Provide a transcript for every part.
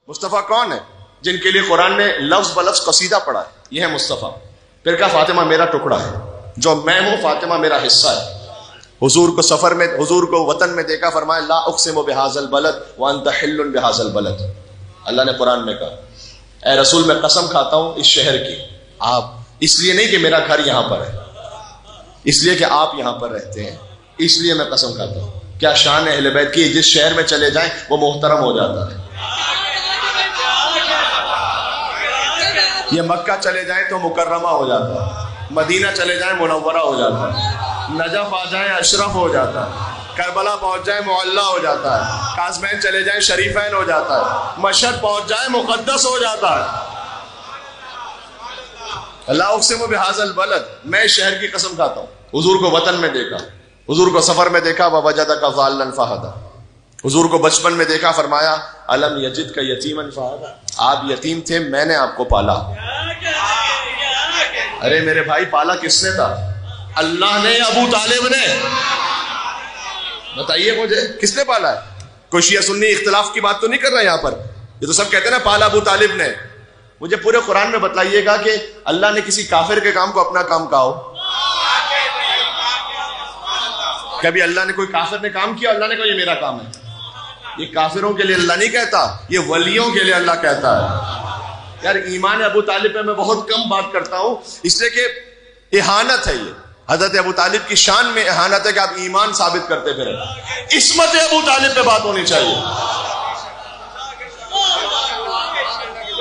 مصطفیٰ کون ہے؟ جن کے لیے قرآن نے لفظ بلفظ قصیدہ پڑھا ہے، یہ ہے مصطفیٰ. پھر کہا فاطمہ میرا ٹکڑا ہے، جو میں ہوں فاطمہ میرا حصہ ہے. حضور کو سفر میں، حضور کو وطن میں دیکھا، فرمایا لا اقسم بہذا البلد وانت حل بہذا البلد. اللہ نے قرآن میں کہا اے رسول میں قسم کھاتا ہوں اس شہر کی. آپ اس لیے نہیں کہ میرا گھر یہاں پر ہے، اس لیے کہ آپ یہاں پر رہتے ہیں، اس لیے میں قسم کھاتا ہوں. کیا شان ہے اہل بیت کی، جس شہر میں چلے جائیں وہ محترم ہو جاتا ہے. یہ مکہ چلے جائیں تو مکرمہ ہو جاتا ہے، مدینہ چلے جائیں منورہ ہو جاتا ہے، نجف آ جائیں اشرف ہو جاتا ہے، کربلا پہنچ جائیں معلّہ ہو جاتا ہے، قاسمین چلے جائیں شریفین ہو جاتا ہے، مشہد پہنچ جائیں مقدس ہو جاتا ہے. لا اقسم بہذا البلد، میں شہر کی قسم کھاتا ہوں. حضور کو وطن میں دیکھا، حضور کو سفر میں دیکھا، ووجدک ضالا فہدی. حضور کو بچپن میں دیکھا، فرمایا الم یجدک یتیما فآوی، آپ یتیم تھے میں نے آپ کو پالا. ارے میرے بھائی پالا کس نے تھا؟ اللہ نے یا ابو طالب نے؟ بتائیے مجھے کس نے پالا ہے؟ کوئی شیعہ سنی اختلاف کی بات تو نہیں کر رہا یہاں پر. یہ تو سب کہتے ہیں نا پالا ابو طالب نے. مجھے پورے قرآن میں بتلائیے گا کہ اللہ نے کسی کافر کے کام کو اپنا کام کہا ہو؟ کبھی اللہ نے، کوئی کافر نے کام کیا اللہ نے کہا یہ میرا کام ہے؟ یہ کافروں کے لیے اللہ نہیں کہتا، یہ ولیوں کے لیے اللہ کہتا ہے. یار ایمان ابو طالب پہ میں بہت کم بات کرتا ہوں، اس لیے کہ اہانت ہے. یہ حضرت ابو طالب کی شان میں اہانت ہے کہ آپ ایمان ثابت کرتے پھریں. عصمت ابو طالب پہ بات ہونی چاہیے.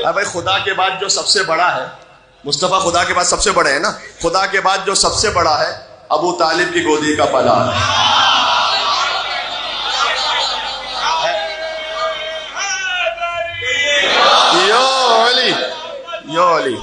بھائی خدا کے بعد جو سب سے بڑا ہے، مصطفیٰ خدا کے بعد سب سے بڑے ہیں نا، خدا کے بعد جو سب سے بڑا ہے ابو طالب کی گودی کا پلا ہے. Yo, Ali.